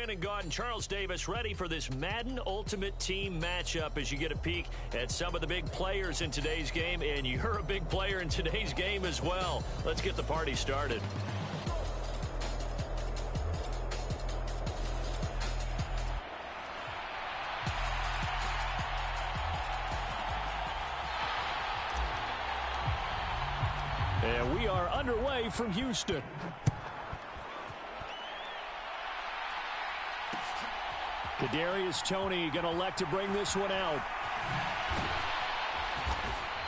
Brandon Gaud and Charles Davis ready for this Madden Ultimate Team matchup as you get a peek at some of the big players in today's game, and you're a big player in today's game as well. Let's get the party started. And we are underway from Houston. Kadarius Toney going to elect to bring this one out.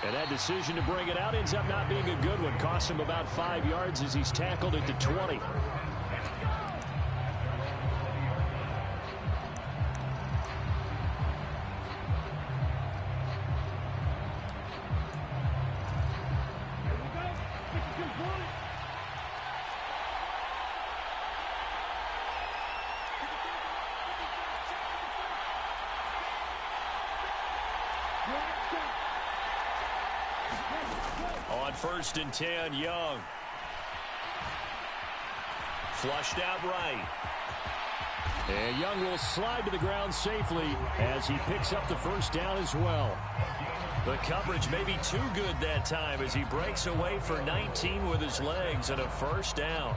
And that decision to bring it out ends up not being a good one. Cost him about 5 yards as he's tackled at the 20. On 1st and 10, Young. Flushed out right. And Young will slide to the ground safely as he picks up the first down as well. The coverage may be too good that time as he breaks away for 19 with his legs and a first down.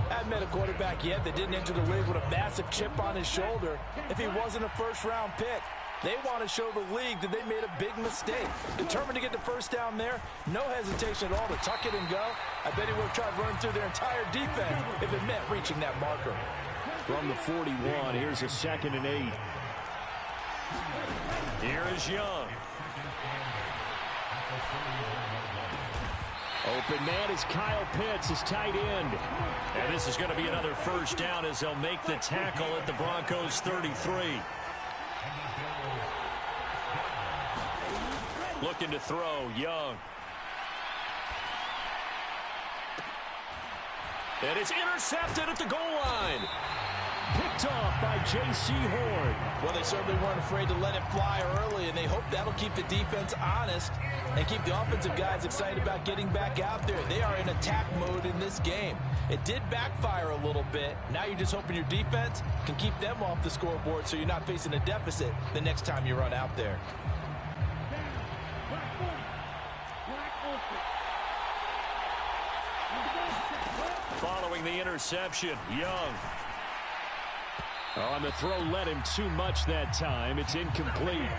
I haven't met a quarterback yet that didn't enter the league with a massive chip on his shoulder if he wasn't a first-round pick. They want to show the league that they made a big mistake. Determined to get the first down there, no hesitation at all to tuck it and go. I bet he would have tried running through their entire defense if it meant reaching that marker. From the 41, here's a 2nd and 8. Here is Young. Open man is Kyle Pitts, his tight end. And this is going to be another first down as they'll make the tackle at the Broncos' 33. Looking to throw, Young. And it's intercepted at the goal line. Picked off by J.C. Horn. Well, they certainly weren't afraid to let it fly early, and they hope that'll keep the defense honest and keep the offensive guys excited about getting back out there. They are in attack mode in this game. It did backfire a little bit. Now you're just hoping your defense can keep them off the scoreboard so you're not facing a deficit the next time you run out there. Following the interception, Young. On the throw, led him too much that time. It's incomplete.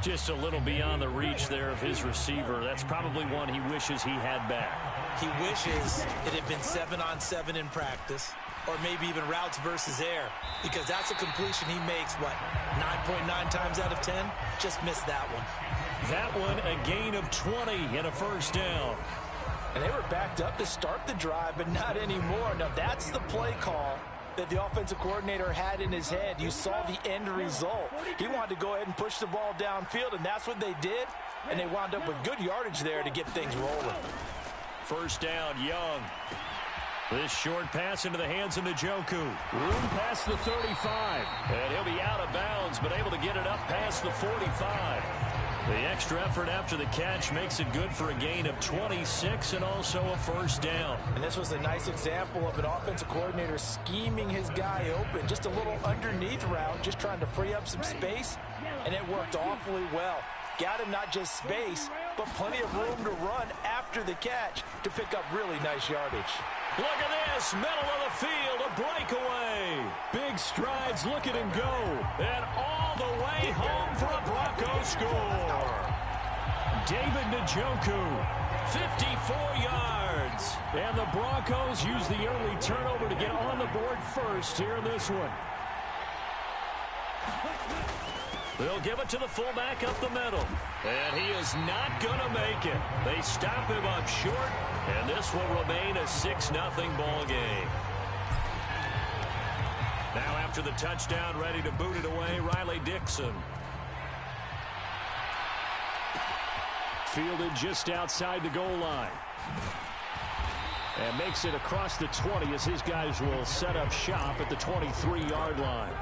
Just a little beyond the reach there of his receiver. That's probably one he wishes he had back. He wishes it had been 7-on-7 in practice, or maybe even routes versus air, because that's a completion he makes, what, 9.9 times out of 10? Just missed that one. That one, a gain of 20 and a first down. And they were backed up to start the drive, but not anymore. Now, that's the play call that the offensive coordinator had in his head. You saw the end result. He wanted to go ahead and push the ball downfield, and that's what they did. And they wound up with good yardage there to get things rolling. First down, Young. This short pass into the hands of Njoku. Room past the 35. And he'll be out of bounds, but able to get it up past the 45. The extra effort after the catch makes it good for a gain of 26 and also a first down. And this was a nice example of an offensive coordinator scheming his guy open. Just a little underneath route, just trying to free up some space, and it worked awfully well. Got him not just space, but plenty of room to run after the catch to pick up really nice yardage. Look at this, middle of the field, a breakaway. Big strides, look at him go. And all the way home for a Broncos score. David Njoku, 54 yards. And the Broncos use the early turnover to get on the board first here in this one. They'll give it to the fullback up the middle. And he is not going to make it. They stop him up short, and this will remain a 6-0 ball game. Now after the touchdown, ready to boot it away, Riley Dixon. Fielded just outside the goal line. And makes it across the 20 as his guys will set up shop at the 23-yard line.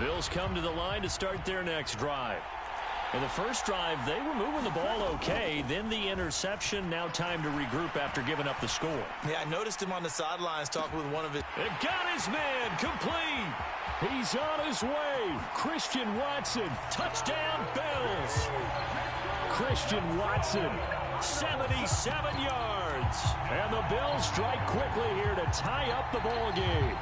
Bills come to the line to start their next drive. In the first drive, they were moving the ball okay. Then the interception. Now time to regroup after giving up the score. Yeah, I noticed him on the sidelines talking with one of his... It got his man complete. He's on his way. Christian Watson. Touchdown, Bills. Christian Watson. 77 yards. And the Bills strike quickly here to tie up the ball game.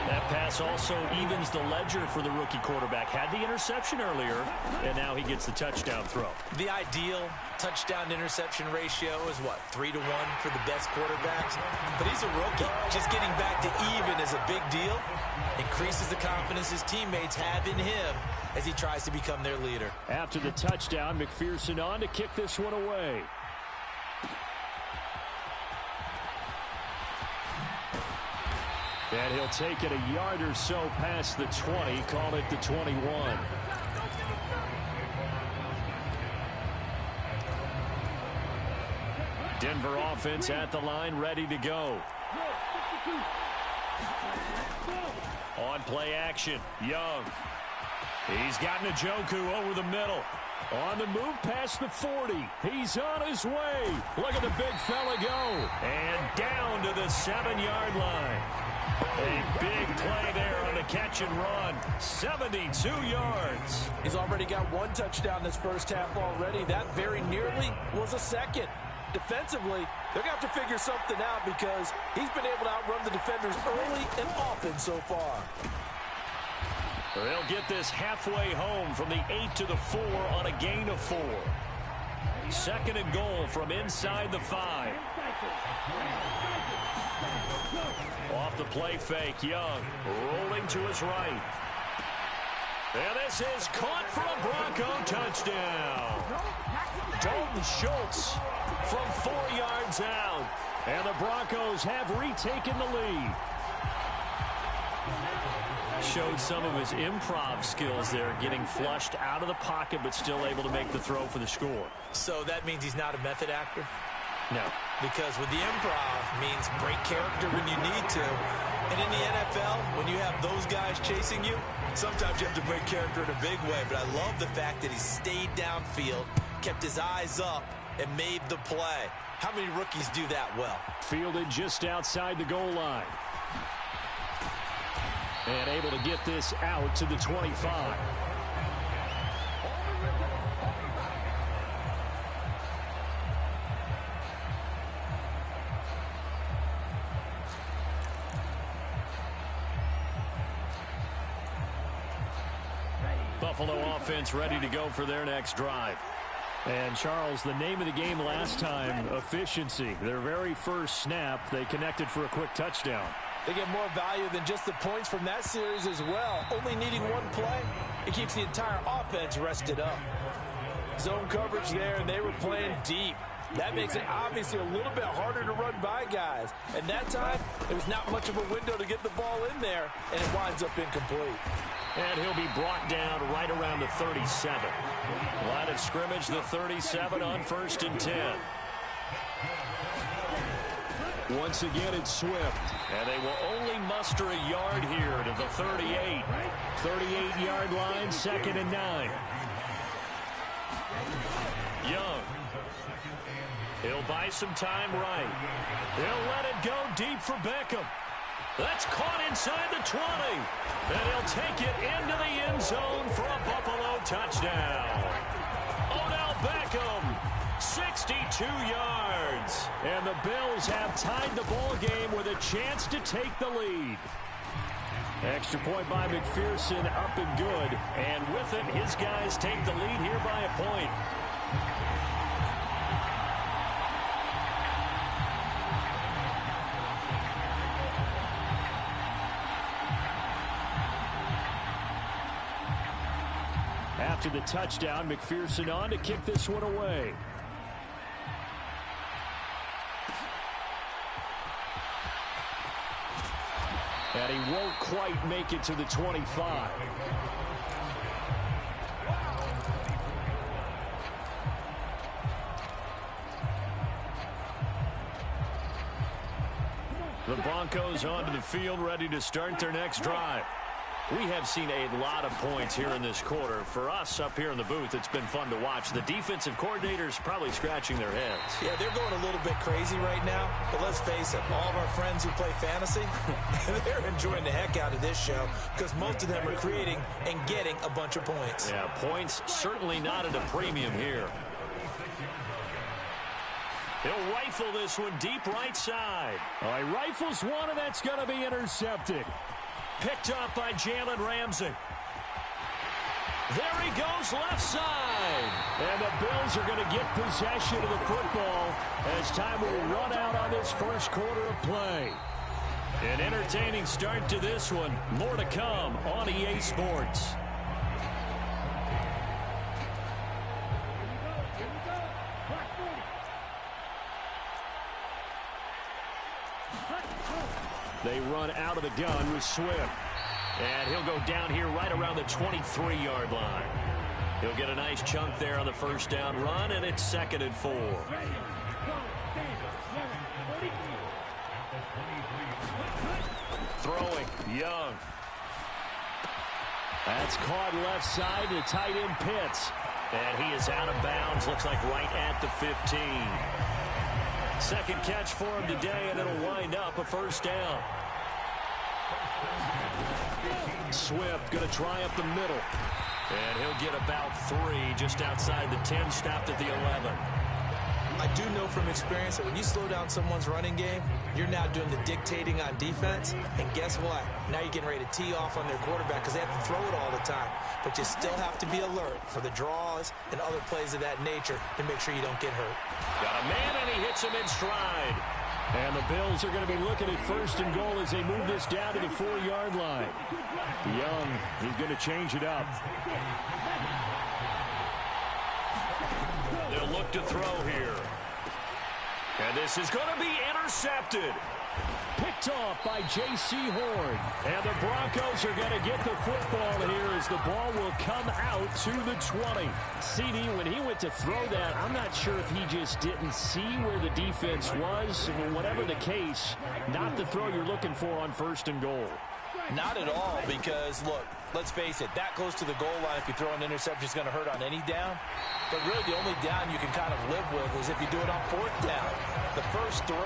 That pass also evens the ledger for the rookie quarterback. Had the interception earlier, and now he gets the touchdown throw. The ideal touchdown-interception ratio is what, 3-to-1 for the best quarterbacks? But he's a rookie. Just getting back to even is a big deal. Increases the confidence his teammates have in him as he tries to become their leader. After the touchdown, McPherson on to kick this one away. And he'll take it a yard or so past the 20, call it the 21. Denver offense at the line, ready to go. On play action, Young. He's got Njoku over the middle. On the move past the 40. He's on his way. Look at the big fella go. And down to the 7-yard line. A big play there on the catch and run. 72 yards. He's already got one touchdown this first half already. That very nearly was a second. Defensively, they're going to have to figure something out because he's been able to outrun the defenders early and often so far. They'll get this halfway home from the 8 to the 4 on a gain of 4. Second and goal from inside the 5. Off the play fake, Young rolling to his right. And this is caught for a Bronco touchdown. Dalton Schultz from 4 yards out. And the Broncos have retaken the lead. Showed some of his improv skills there, getting flushed out of the pocket but still able to make the throw for the score. So that means he's not a method actor? No. Because with the improv means break character when you need to. And in the NFL, when you have those guys chasing you, sometimes you have to break character in a big way. But I love the fact that he stayed downfield, kept his eyes up, and made the play. How many rookies do that well? Fielded just outside the goal line. And able to get this out to the 25. Buffalo offense ready to go for their next drive. And, Charles, the name of the game last time, efficiency. Their very first snap, they connected for a quick touchdown. They get more value than just the points from that series as well. Only needing one play, it keeps the entire offense rested up. Zone coverage there, and they were playing deep. That makes it obviously a little bit harder to run by guys. And that time, there was not much of a window to get the ball in there, and it winds up incomplete. And he'll be brought down right around the 37. Line of scrimmage, the 37 on 1st and 10. Once again, it's Swift. And they will only muster a yard here to the 38. 38-yard line, 2nd and 9. Young. He'll buy some time right. He'll let it go deep for Beckham. That's caught inside the 20. And he'll take it into the end zone for a Buffalo touchdown. Odell Beckham, 62 yards. And the Bills have tied the ball game with a chance to take the lead. Extra point by McPherson, up and good. And with it, his guys take the lead here by a point. After the touchdown, McPherson on to kick this one away. And he won't quite make it to the 25. The The Broncos onto the field, ready to start their next drive. We have seen a lot of points here in this quarter. For us up here in the booth, it's been fun to watch. The defensive coordinators probably scratching their heads. Yeah, they're going a little bit crazy right now. But let's face it, all of our friends who play fantasy, they're enjoying the heck out of this show because most of them are creating and getting a bunch of points. Yeah, points certainly not at a premium here. He'll rifle this one deep right side. All right, rifles one, and that's going to be intercepted. Picked up by Jalen Ramsey. There he goes, left side. And the Bills are going to get possession of the football as time will run out on this first quarter of play. An entertaining start to this one. More to come on EA Sports. They run out of the gun with Swift. And he'll go down here right around the 23-yard line. He'll get a nice chunk there on the first down run, and it's 2nd and 4. Throwing, Young. That's caught left side to tight end Pitts. And he is out of bounds, looks like right at the 15. Second catch for him today, and it'll wind up a first down. Swift going to try up the middle. And he'll get about 3 just outside the 10, stopped at the 11. I do know from experience that when you slow down someone's running game, you're now doing the dictating on defense. And guess what? Now you're getting ready to tee off on their quarterback because they have to throw it all the time. But you still have to be alert for the draws and other plays of that nature to make sure you don't get hurt. Got a man, and he hits him in stride. And the Bills are going to be looking at 1st and goal as they move this down to the 4-yard line. Young, he's going to change it up. They'll look to throw here. And this is going to be intercepted. Picked off by J.C. Horn. And the Broncos are going to get the football here as the ball will come out to the 20. CD, when he went to throw that, I'm not sure if he just didn't see where the defense was. Whatever the case, not the throw you're looking for on 1st and goal. Not at all, because, look, let's face it, that close to the goal line, if you throw an interception, is going to hurt on any down. But really, the only down you can kind of live with is if you do it on 4th down. The first 3,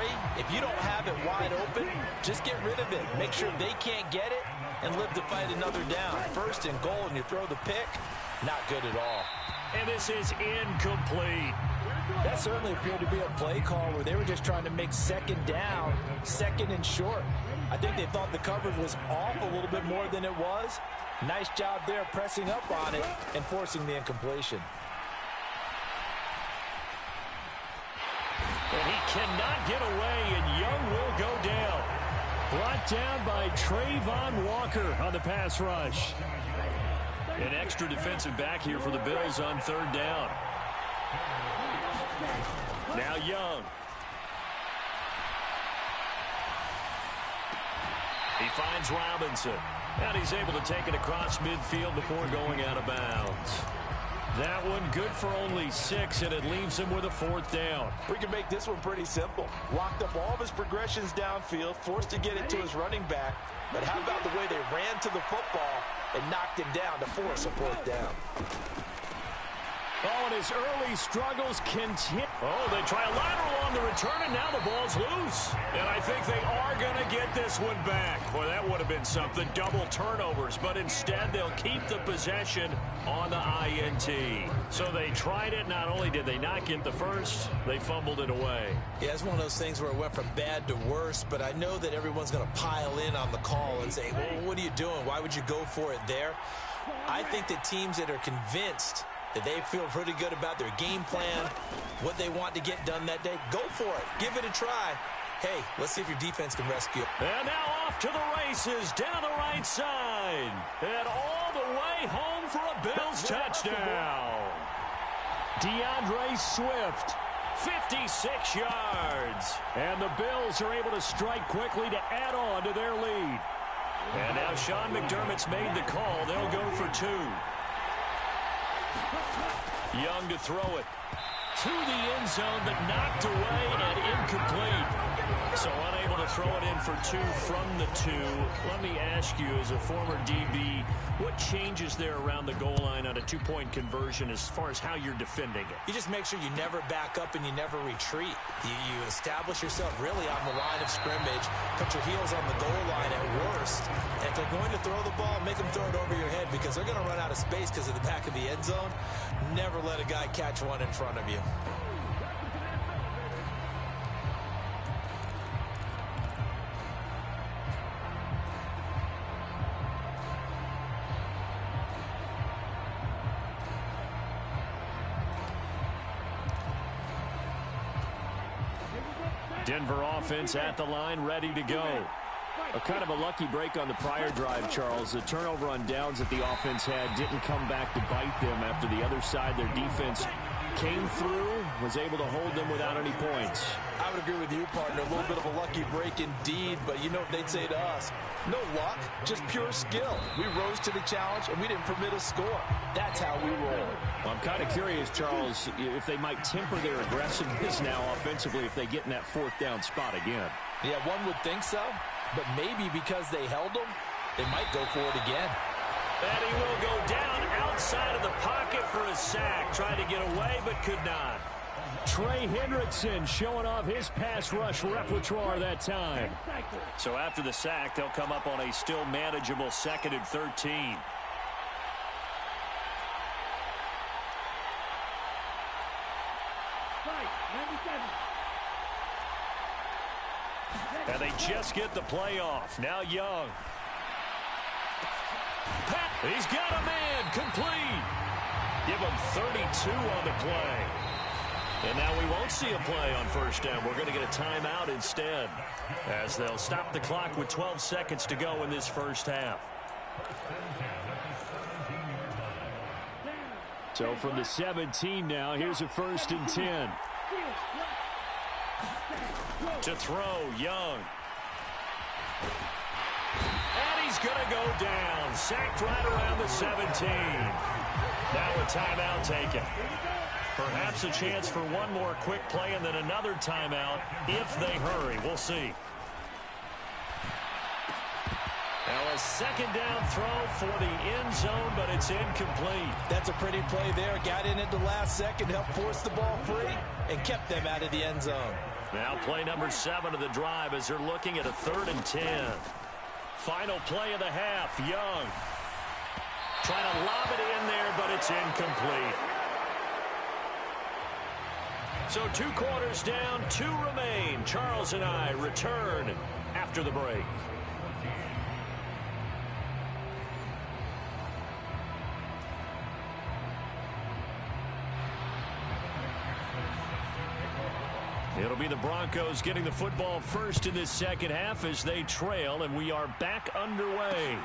if you don't have it wide open, just get rid of it. Make sure they can't get it and live to fight another down. 1st and goal, and you throw the pick, not good at all. And this is incomplete. That certainly appeared to be a play call where they were just trying to make 2nd down, 2nd and short. I think they thought the coverage was off a little bit more than it was. Nice job there pressing up on it and forcing the incompletion. And he cannot get away, and Young will go down. Brought down by Trayvon Walker on the pass rush. An extra defensive back here for the Bills on 3rd down. Now Young. He finds Robinson. And he's able to take it across midfield before going out of bounds. That one good for only 6, and it leaves him with a 4th down. We can make this one pretty simple. Locked up all of his progressions downfield, forced to get it to his running back. But how about the way they ran to the football and knocked him down to force a 4th down? Oh, and his early struggles continue. Oh, they try a lateral on the return, and now the ball's loose. And I think they are going to get this one back. Boy, that would have been something. Double turnovers, but instead they'll keep the possession on the INT. So they tried it. Not only did they not get the first, they fumbled it away. Yeah, it's one of those things where it went from bad to worse, but I know that everyone's going to pile in on the call and say, well, what are you doing? Why would you go for it there? I think that teams that are convinced that they feel pretty good about their game plan, what they want to get done that day, go for it. Give it a try. Hey, let's see if your defense can rescue. And now off to the races, down the right side. And all the way home for a Bills touchdown. DeAndre Swift. 56 yards. And the Bills are able to strike quickly to add on to their lead. And now Sean McDermott's made the call. They'll go for 2. Young to throw it to the end zone, but knocked away and incomplete. So unable to throw it in for two from the two. Let me ask you, as a former DB, what changes there around the goal line on a two-point conversion as far as how you're defending it? You just make sure you never back up and you never retreat. You establish yourself really on the line of scrimmage, put your heels on the goal line at worst, and if they're going to throw the ball, make them throw it over your head because they're going to run out of space because of the back of the end zone. Never let a guy catch one in front of you. Denver offense at the line, ready to go. A kind of a lucky break on the prior drive, Charles. The turnover on downs that the offense had didn't come back to bite them after the other side. Their defense came through, was able to hold them without any points. I would agree with you, partner. A little bit of a lucky break indeed, but you know what they'd say to us? No luck, just pure skill. We rose to the challenge, and we didn't permit a score. That's how we roll. Well, I'm kind of curious, Charles, if they might temper their aggressiveness now offensively if they get in that fourth down spot again. Yeah, one would think so, but maybe because they held them, they might go for it again. And he will go down outside of the pocket for a sack. Tried to get away, but could not. Trey Hendrickson showing off his pass rush repertoire that time. So after the sack, they'll come up on a still manageable 2nd and 13. And they just get the play off. Now Young. He's got a man. Complete. Give him 32 on the play. And now we won't see a play on first down. We're going to get a timeout instead, as they'll stop the clock with 12 seconds to go in this first half. So from the 17 now, here's a 1st and 10. To throw, Young. And he's going to go down. Sacked right around the 17. Now a timeout taken. Perhaps a chance for one more quick play and then another timeout if they hurry. We'll see. Now a 2nd down throw for the end zone, but it's incomplete. That's a pretty play there. Got in at the last second, helped force the ball free, and kept them out of the end zone. Now play number 7 of the drive as they're looking at a 3rd and 10. Final play of the half, Young. Trying to lob it in there, but it's incomplete. So 2 quarters down, 2 remain. Charles and I return after the break. It'll be the Broncos getting the football first in this second half as they trail, and we are back underway.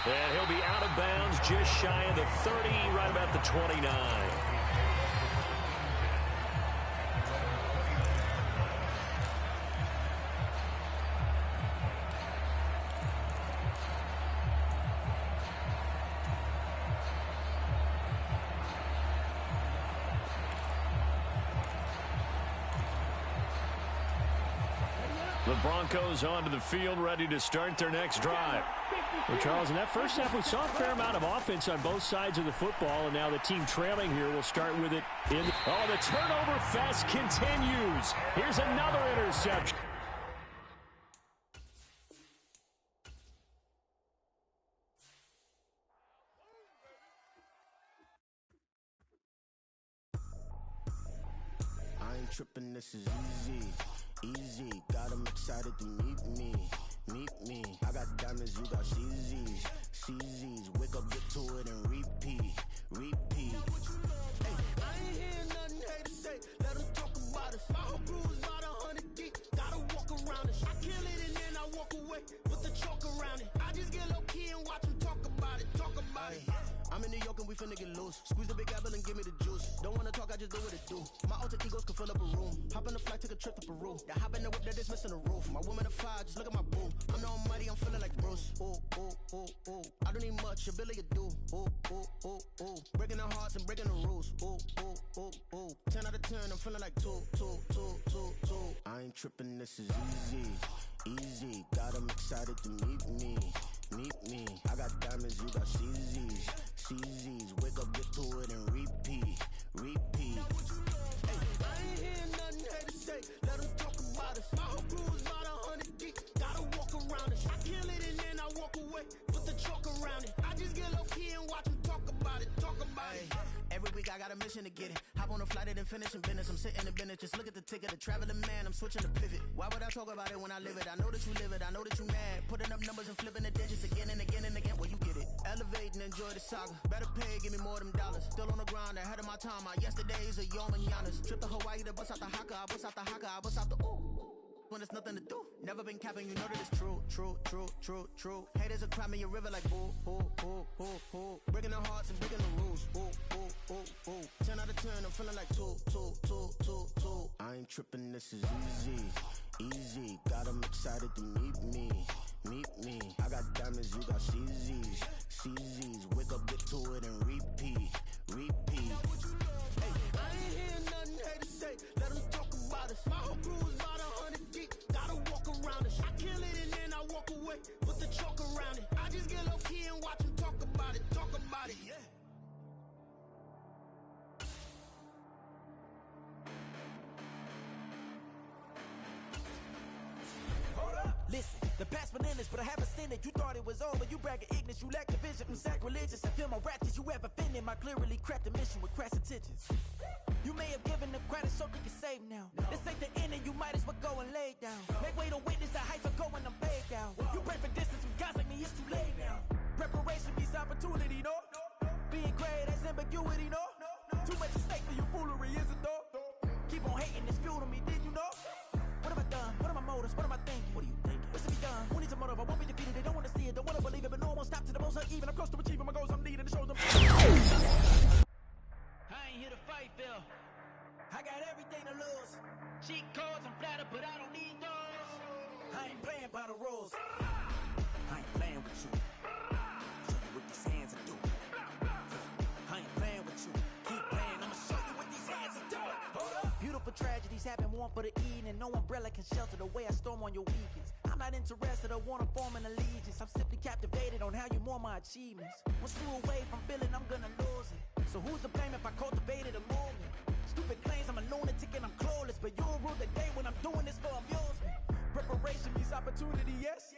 And he'll be out of bounds just shy of the 30, right about the 29. The Broncos onto the field, ready to start their next drive. Well, Charles, in that first half, we saw a fair amount of offense on both sides of the football, and now the team trailing here will start with it. Oh, the turnover fest continues. Here's another interception. I ain't tripping, this is easy. Easy, got them excited to meet me. Meet me. I got diamonds, you got CZs. CZs, wake up, get to it, and repeat. Repeat. Hey, I ain't hearing nothing haters say. Let them talk about us. My whole crew is about 100 deep. Gotta walk around it. I kill it and then I walk away with the chalk around it. I just get low key and watch them talk about it. Talk about it. I'm I'm in New York and we finna get loose. Squeeze the big apple and give me the juice. Don't wanna talk, I just do what it do. My alter egos can fill up a room. Hop on the flight, take a trip to Peru. The hop in the whip that is missing the roof. My woman a fire, just look at my boo. I'm no money, I'm feeling like Bruce. Ooh, ooh, ooh, ooh. I don't need much, ability to do. Ooh, ooh, ooh, ooh. Breaking the hearts and breaking the rules. Ooh, ooh, ooh, ooh. 10 out of 10, I'm feeling like 2. I ain't tripping, this is easy. Easy, got 'em excited to meet me. Meet me. I got diamonds, you got CZs. CZs, wake up, get to it and repeat. Repeat. Hey, I ain't hearing nothing hate to say. Let them talk about us. My whole crew is about 100 deep. Gotta walk around it. I kill it and then I walk away. Put the chalk around it. I just get low key and watch them talk about it. Talk about it. Every week I got a mission to get it. Hop on a flight and then finish in business. I'm sitting in business. Just look at the ticket. A traveling man. I'm switching to pivot. Why would I talk about it when I live it? I know that you live it. I know that you mad. Putting up numbers and flipping the digits again and again and again. Well, you get it. Elevate and enjoy the saga. Better pay, give me more them dollars. Still on the grind, ahead of my time. My yesterdays are your mananas. Trip to Hawaii to bust out the haka. I bust out the haka. I bust out the ooh. When there's nothing to do. Never been capping, you know that it's true. Haters are climbing your river like ooh, ooh, ooh, ooh, ooh. Breaking the hearts and breaking the rules. Ooh, ooh, ooh, ooh. 10 out of 10, I'm feeling like 2. I ain't tripping, this is easy. Easy, got 'em excited to meet me. Meet me. I got diamonds, you got CZs. CZs, wake up, get to it and repeat. Repeat. Hey, I ain't hearing nothing hate to say. Let them talk about us. My whole crew is about 100 deep. Gotta walk around it. I kill it and then I walk away. Put the chalk around it. I just get low key and watch them talk about it. Talk about it, yeah. Listen, the past been endless, but I haven't seen it. You thought it was over, you bragging ignorance, you lack the vision from sacrilegious. I feel my ratchets, you have offended my clearly cracked the mission with crass intentions. You may have given them credit so they can save now. This ain't the end and you might as well go and lay down. Make way to witness the heights are going, I'm paid down. You pray for distance with guys like me, it's too late now. Preparation means opportunity, no? Being great has ambiguity, no? Too much at stake for your foolery, is it though? Keep on hating, it's fuel to me, did you know? What have I done? What are my motives? What am I thinking? What are you thinking? What's to be done? Who needs a motive? I won't be defeated. They don't want to see it, don't want to believe it, but no one won't stop to the most uneven. I'm close to achieving my goals. I'm needing to show them. I ain't here to fight, Phil. I got everything to lose. Cheat codes, I'm flattered, but I don't need those. I ain't playing by the rules. I ain't playing with you. Show you what these hands are doing. I ain't playing with you. Keep playing, I'ma show you what these hands are doing. Hold up. Beautiful tragedies happen, one for the eating, and no umbrella can shelter the way I storm on your weekends. I'm not interested or wanna form an allegiance. I'm simply captivated on how you more my achievements. One screw away from feeling I'm gonna lose it. So who's to blame if I cultivated a movement? Stupid claims I'm a lunatic and I'm clueless, but you'll rule the day when I'm doing this for amusement. Preparation means opportunity, yes.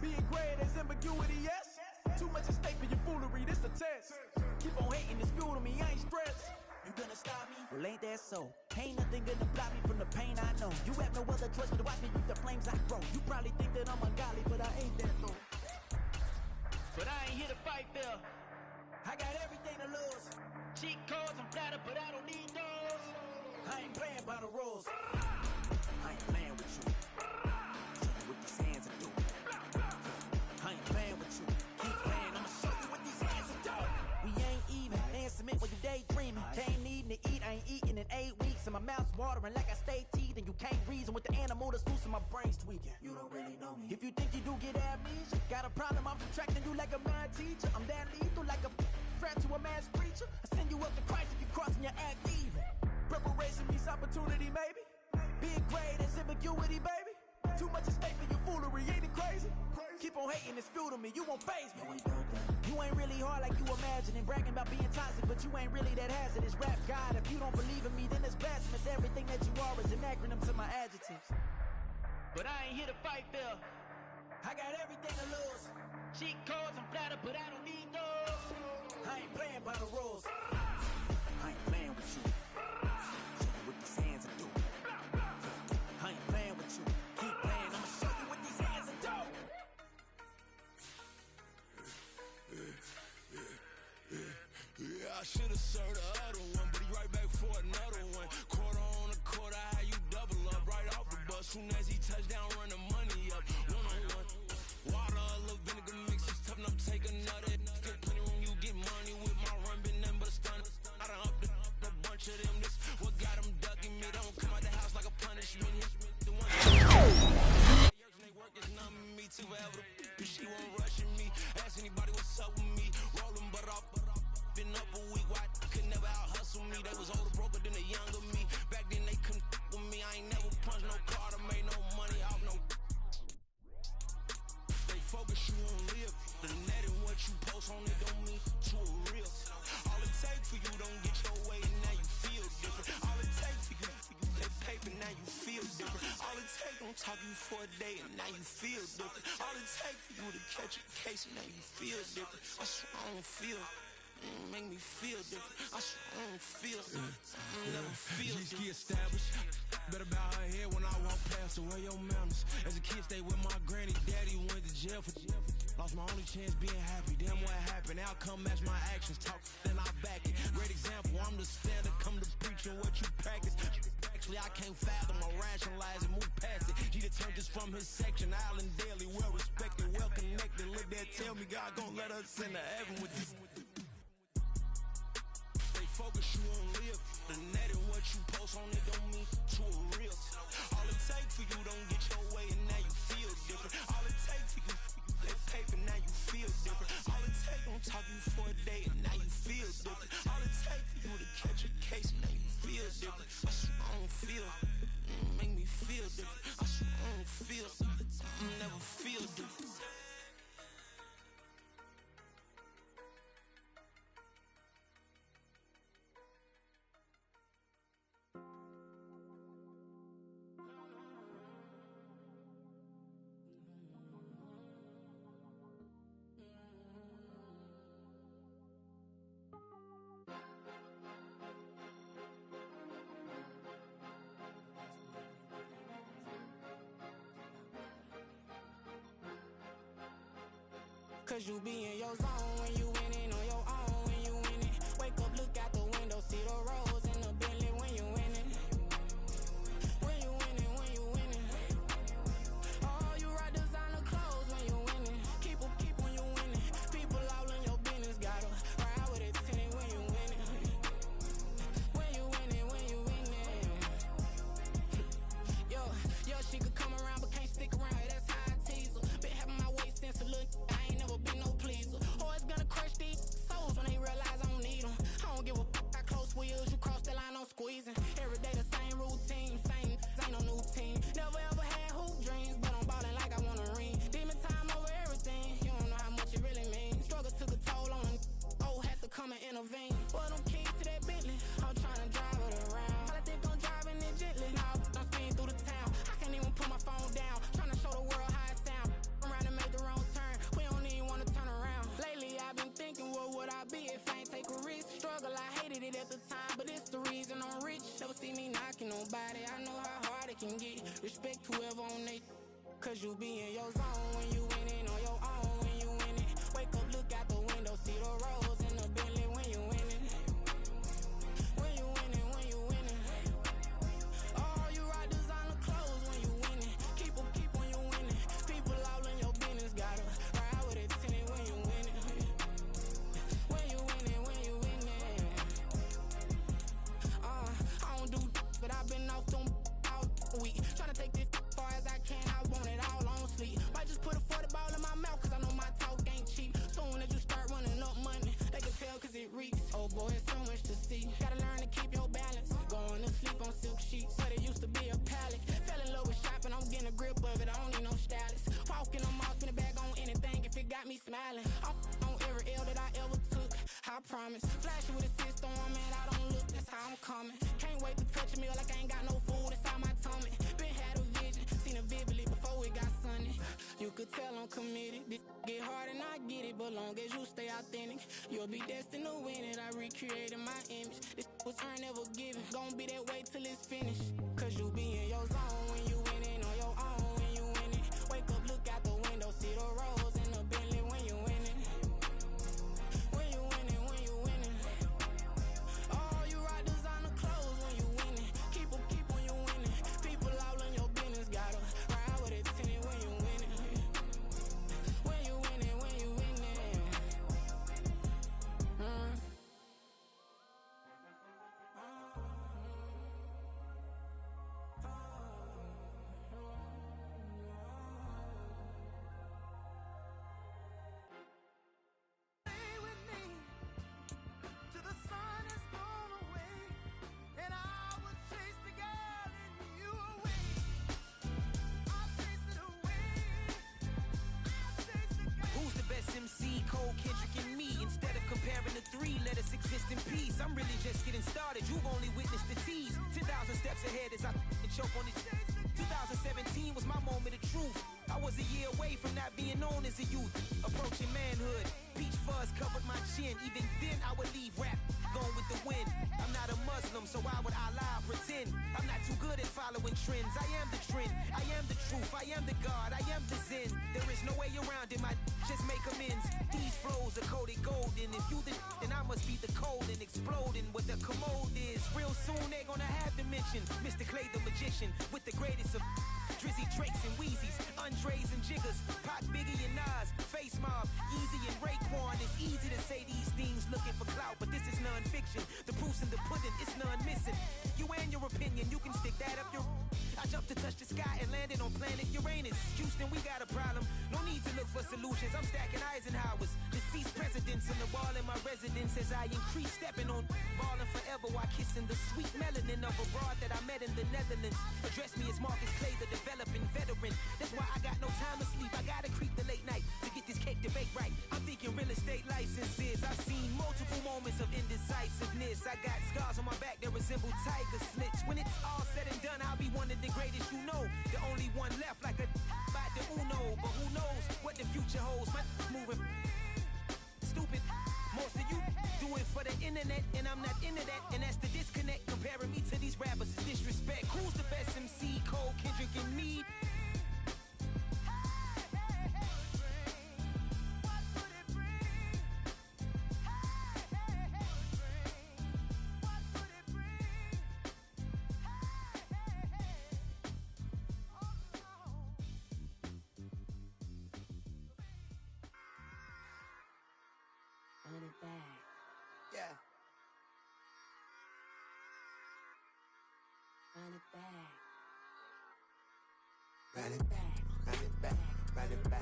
Being great is ambiguity, yes. Too much at stake for your foolery, this a test. Keep on hating, it's fuel to me, I ain't stressed. You gonna stop me? Well, ain't that so? Ain't nothing gonna block me from the pain I know. You have no other choice but to watch me reap the flames I grow. You probably think that I'm ungodly, but I ain't that though. But I ain't here to fight, Phil. I got everything to lose. Cheat codes, I'm flattered, but I don't need those. I ain't playing by the rules. I ain't playing with you. Show you what these hands are doing. I ain't playing with you. Keep playing, I'ma show you what these hands are doing. We ain't even. Answer while you daydreaming. Can't need to eat, I ain't eating in 8 weeks. And my mouth's watering like I stay teeth. And you can't reason with the animal that's loose and my brain's tweaking. You don't really know me. If you think you do get amnesia, got a problem, I'm subtracting you like a mind teacher. I'm that lethal like a threat to a mass preacher. I send you up to Christ if you crossing your act evil. Preparation means opportunity, maybe. Being great is ambiguity, baby. Too much at stake for your foolery, ain't it crazy? Keep on hating, it's fuel to me, you won't faze me. You ain't really hard like you imagining. Bragging about being toxic, but you ain't really that hazardous. Rap God, if you don't believe in me, then it's blasphemous. Everything that you are is an acronym to my adjectives. But I ain't here to fight, Phil. I got everything to lose. Cheat codes, I'm flattered, but I don't need those. I ain't playing by the rules. I ain't playing with you. Show you what these hands are doing. I ain't playing with you. Keep playing, I'ma show you what these hands are doing. Yeah, I should've served the other one, but he right back for another one. Quarter on a quarter, how you double up right off the bus. Soon as he touch down, run the money up. One-on-one. Water, a little vinegar mix, it's tough enough to take another. Get plenty room, you get money with my for a day and now you feel different. All it takes for you to catch a case and now you feel different. I swear I don't feel. Make me feel different. I swear I don't feel. Never feel different. G-ski established. Better bow her head when I walk past her. Where your manners? As a kid, stayed with my granny. Daddy went to jail for lost my only chance being happy. Damn, what happened? Outcome match my actions. Talk, then I back it. Great example. I'm the standard. Come to preaching what you practice. Actually, I can't fathom or rationalize and move past it. He turned this from his section. Island daily, well respected, well connected. Look there, tell me God gon' let us into heaven with this. Focus, you won't live. The net and what you post on it don't mean to a real. All it takes for you don't get your way and now you feel different. All it takes for you that paper, now you feel different. All it takes don't talk you for a day and now you feel different. All it takes for you to catch a case and now you feel different. I swear I don't feel. Make me feel different. I swear I don't feel. Never feel different. Cause you be in your zone when you winning on your own when you winning. Wake up, look out the window, see the rose in the Bentley when you winning. When you winning, when you winning. Oh, you rock designer clothes when you winning. Keep when you winning. People all in your business, gotta ride with it tinted when you winning. When you winning, when you winning. Yo, she could come around but can't stick around. That's how I tease her. Been having my waist since a little. Be no pleaser. Always gonna crush these souls when they realize I don't need them. I don't give a fuck how close wheels you cross the line, I'm squeezing. Every day the same routine, same, ain't no new team. Never ever had hoop dreams, but I'm ballin' like I wanna ring. Demon time over everything, you don't know how much it really means. Struggle took a toll on them, had to come and intervene. Well, them keys to that Bentley, I'm tryna drive it around. I think I'm driving it gently, now I'm speeding through the town. I can't even put my phone down, tryna show the world how it sound. Around and make the wrong turn, we don't even wanna turn around. Lately I've been thinking, what would I be if I ain't take a risk? Struggle, I hated it at the time, but it's the reason I'm rich. Never see me knocking nobody, I know how hard it can get. Respect whoever on they, cause you be in your zone when you winning on your own when you winning. Wake up, look out the window, see the rose in the Bentley when you winning. When you winning, when you winning. Oh, you rock designer clothes when you winning. Keep when you winning. People all in your business, gotta ride with it tinted when you winning. When you winning, when you winning. I don't do but I've been off them all week. Tryna take this far as I can, I want it all on sleep. Might just put a 40 ball in my mouth, cause I know my talk ain't cheap. Soon as you start running up money, they can tell cause it reeks. Oh boy, it's so much to see. Gotta learn to keep your balance. Going to sleep on silk sheets, but it used to be a pallet. Fell in love with shopping, I'm getting a grip of it, I don't need no stylist. Walking on mouth, spin a bag on anything if it got me smiling. I'm on every L that I ever took, I promise. Flashing with a system, man, I don't look, that's how I'm coming. Can't wait to touch a meal like I ain't got no food inside my tummy. Been had a vision, seen it vividly before it got sunny. You could tell I'm committed. This get hard and I get it, but long as you stay authentic, you'll be destined to win it. I recreated my image. This was earned, never given. Gonna be that way till it's finished. Cause you be in your zone when you winning on your own when you winning. Wake up, look out the window, see the rose in the Bentley when you winning. When you winning, when you winning. Oh, you rock designer clothes when you winning. Keep when you winning. People all in your business, gotta ride with it tinted when you winning. When you winning, when you winning. Exist in peace. I'm really just getting started. You've only witnessed the tease. 10,000 steps ahead as I choke on these. 2017 was my moment of truth. I was a year away from not being known as a youth. Approaching manhood, peach fuzz covered my chin. Even then I would leave rap going with the wind. I'm not a Muslim, so why would I lie or pretend? I'm not too good at following trends. I am the trend, I am the truth, I am the God, I am the Zen. There is no way around it, just make amends. These flows are coated golden. If you then I must be the cold and exploding. What the commode is, real soon they're gonna have to mention Mr. Clay the magician with the greatest of Drizzy, Drakes, and Wheezies, Andres and Jiggers, Pac, Biggie, and Nas, Face Mob, Yeezy, and Raekwon. It's easy to say these things looking for clout, but this is non-fiction. The proof's in the pudding, it's none missing. You and your opinion, you can stick that up your... I jumped to touch the sky and landed on planet Uranus. Houston, we got a problem. No need to look for solutions. I'm stacking Eisenhowers. Deceased presidents on the wall in my residence as I increase stepping on ballin' forever while kissing the sweet melanin of a broad that I met in the Netherlands. Address me as Marcus Clay, the developing veteran. That's why I got no time to sleep. I gotta creep the late night to get this cake debate right. I'm thinking real estate licenses. I've seen multiple moments of indecisiveness. I got scars on my back that resemble tiger slits. When it's all said and done, I'll be one of the greatest you know. The only one left like a by the Uno. But who knows what the future holds? My moving stupid. Most of you do it for the internet, and I'm not into that. And that's the disconnect. Comparing me to these rappers is disrespect. Who's the best MC? Cole, Kendrick, and Meade? Run it back. Yeah. Run it back. Run it back, run it back, run it back,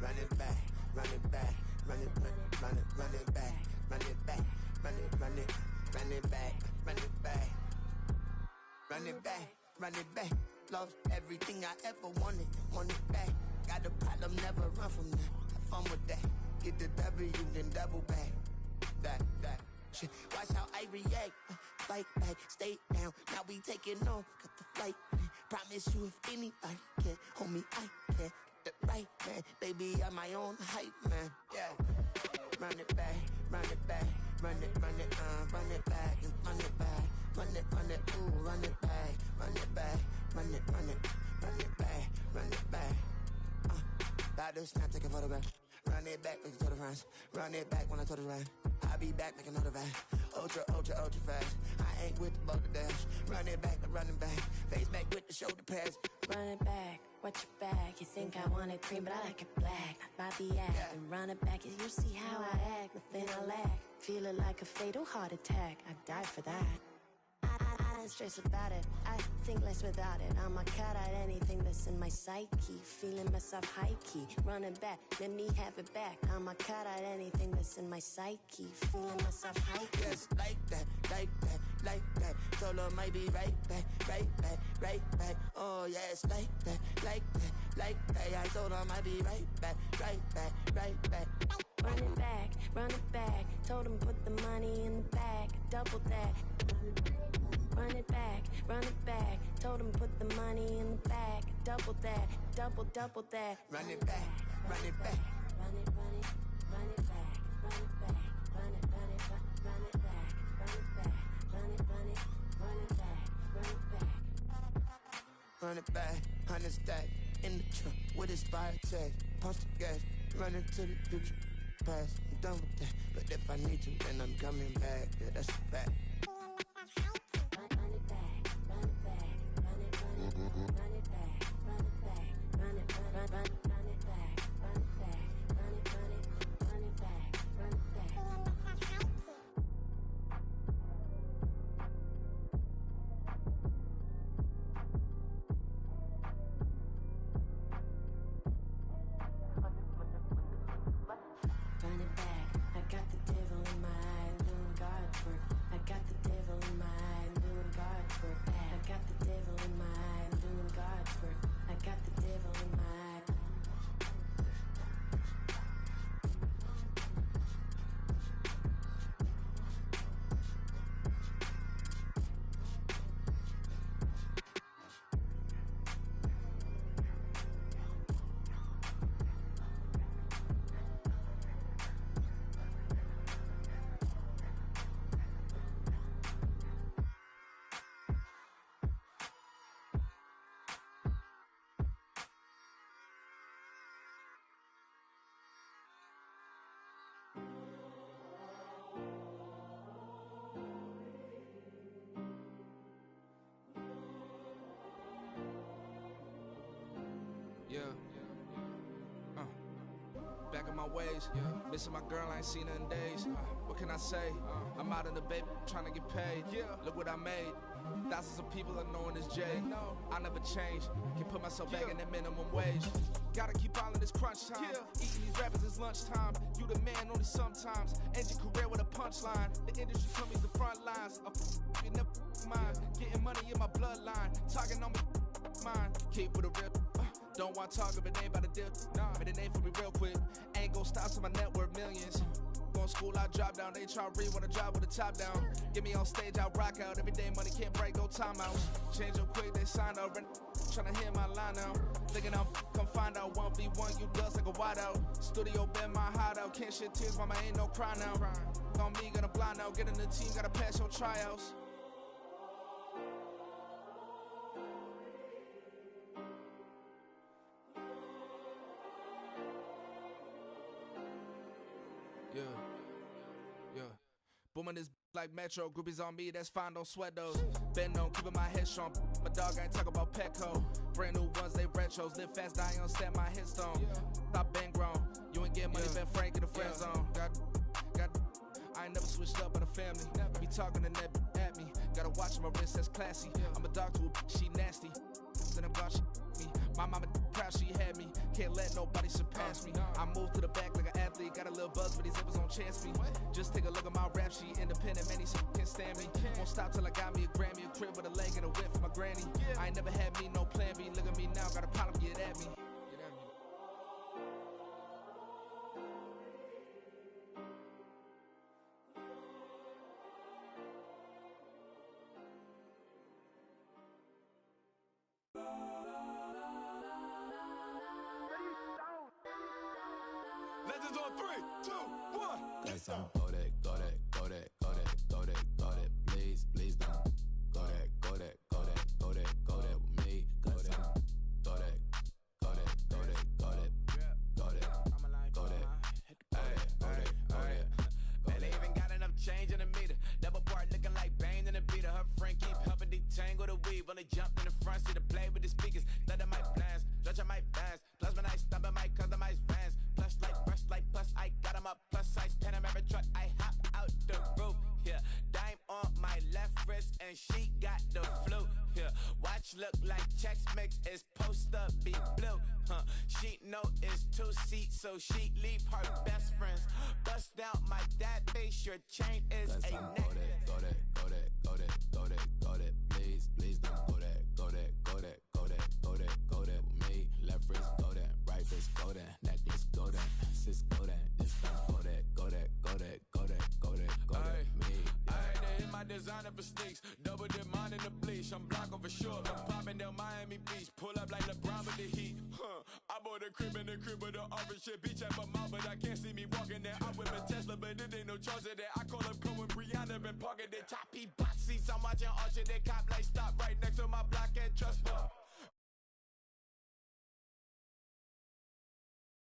run it back, run it back, run it back, run it back, run it back, run it back, run it back, run it back, run it back. Lost everything I ever wanted, want it back. Got a problem, never run from that. Have fun with that. Get the W, then double back. That shit. Watch how I react. Fight back, stay down. Now we taking on, got the flight. Promise you, if anybody can, homie, I can. Get the right man, baby, I'm my own hype man. Yeah. Run it back, run it back, run it back, and run it back, ooh, run it back, run it back, run it back, run it back. About to snap, take a photograph. Run it back, make it to the runs. Run it back when I told it right. I'll be back, make another ride. Ultra, ultra, ultra fast. I ain't with the boulder dash. Run it back, running back. Face back with the shoulder pads. Run it back, watch your back. You think I want it cream, but I like it black. Bobby act Yeah. and run it back. You see how I act, nothing I lack. Feeling like a fatal heart attack. I'd die for that. I don't stress about it. I think less without it. I'ma cut out anything that's in my psyche. Feeling myself high key. Running back, let me have it back. I'ma cut out anything that's in my psyche. Feeling myself high key. Yes, like that, like that, like that. Told her might be right back, right back, right back. Oh yes, like that, like that, like that. I told her might be right back, right back, right back. Run it back, run it back. Told him put the money in the bag. Double that. Run it back, run it back. Told him put the money in the bag. Double that, double that. Run it back, run it back. Run it, run it, run it back, run it back, run it, run it, run it back, run it back, run it, run it, run it back, run it back. Run it back, 100 stack in the truck with his fire tag. Pump the gas, running to the future. Past, I'm done with that. But if I need to, then I'm coming back. Yeah, that's a fact. Run it back, run it back, run it, run it, run it back, run it back, run it, run it back, run it back, run it, run it, run it back, run it back. Run it back, I got the devil in my eye, doing guard work. I got the back in my ways. Missing my girl, I ain't seen her in days. What can I say? I'm out in the baby, trying to get paid. Look what I made. Thousands of people are knowing this Jay. I never change. Can put myself back in that minimum wage. Gotta keep all in this crunch time. Eating these rappers is lunchtime. You the man only sometimes. End your career with a punchline. The industry told me the front lines. You never mind. Getting money in my bloodline. Talking on me, mine. Keep with a rip. Don't want to talk if it ain't about a dip. But it ain't for me real quick. Ain't gon' stop till my net worth millions. Going school, I drop down. They try to read when I drive with the top down. Get me on stage, I rock out. Every day money can't break, no timeouts. Change up quick, they sign up. Tryna hear my line now. Thinking I'm come find out 1v1, you dust like a wideout. Studio been my hideout. Can't shed tears, mama ain't no cry now. On me, gonna blind out. Get in the team, gotta pass your tryouts. Yeah. Booming this like Metro, groupies on me, that's fine, don't sweat those. Been on, keeping my head strong. My dog ain't talk about Petco. Brand new ones, they retros. Live fast, die on set, my headstone. Stop been grown. You ain't getting money, been frank in the friend zone. I ain't never switched up on the family. Be talking to that at me. Gotta watch my wrist, that's classy. I'm a dog to a she nasty. Then I'm God, she me. My mama proud she had me. Can't let nobody surpass me. I move to the back like an athlete. Got a little buzz, but these zippers don't chance me. Just take a look at my rap sheet. Independent, man, these can't stand me. Won't stop till I got me a Grammy, a crib with a leg and a whip for my granny. I ain't never had me, no plan B. Look at me now, got a problem, get at me. Legends on 3, 2, 1. That's on go that, go that, go that, go that, go that, go that. Please, please don't. Go that, go that, go that, go that, go that with me. Go that, go that, go that, go that, go that, go that, go that, go that. Man, they even got enough change in the meter. Double part looking like Bane in the beater. Her friend keep helping detangle the weave. Only jumped in the front seat to play with the speakers. Study my plans, stretch on my bands. Plus when I stumble my customized vans. Plush like brush like plus I got 'em up. Plus size Panamera truck. I hop out the roof. Yeah, dime on my left wrist and she got the flu. Yeah, watch look like checks mix is supposed to be blue. She know it's 2 seats, so she leave her best friends. Bust down my dad face. Your chain is That's a on neck. go that, go that, go that, go that, go that, go that. Please, please don't go that, go that, go that, go that, go that, go that with me. Left wrist go that, right wrist go that, necklace go that, sis go that, this don't go that, go that, go that, go that, go that, go that, me. I had to hit my designer for sneaks. Double dip mine in the bleach. I'm blocking for sure. I'm popping down Miami Beach. Pull up like LeBron with the heat. I bought a crib in the crib with the orange shit. Beach at my mouth, but I can't see me walking there. I whip a Tesla, but it ain't no charge of that. I call up Cohen Brianna and parking the top. He box seats. I'm watching Archer. They cop like stop right next to my block at Trust Fund.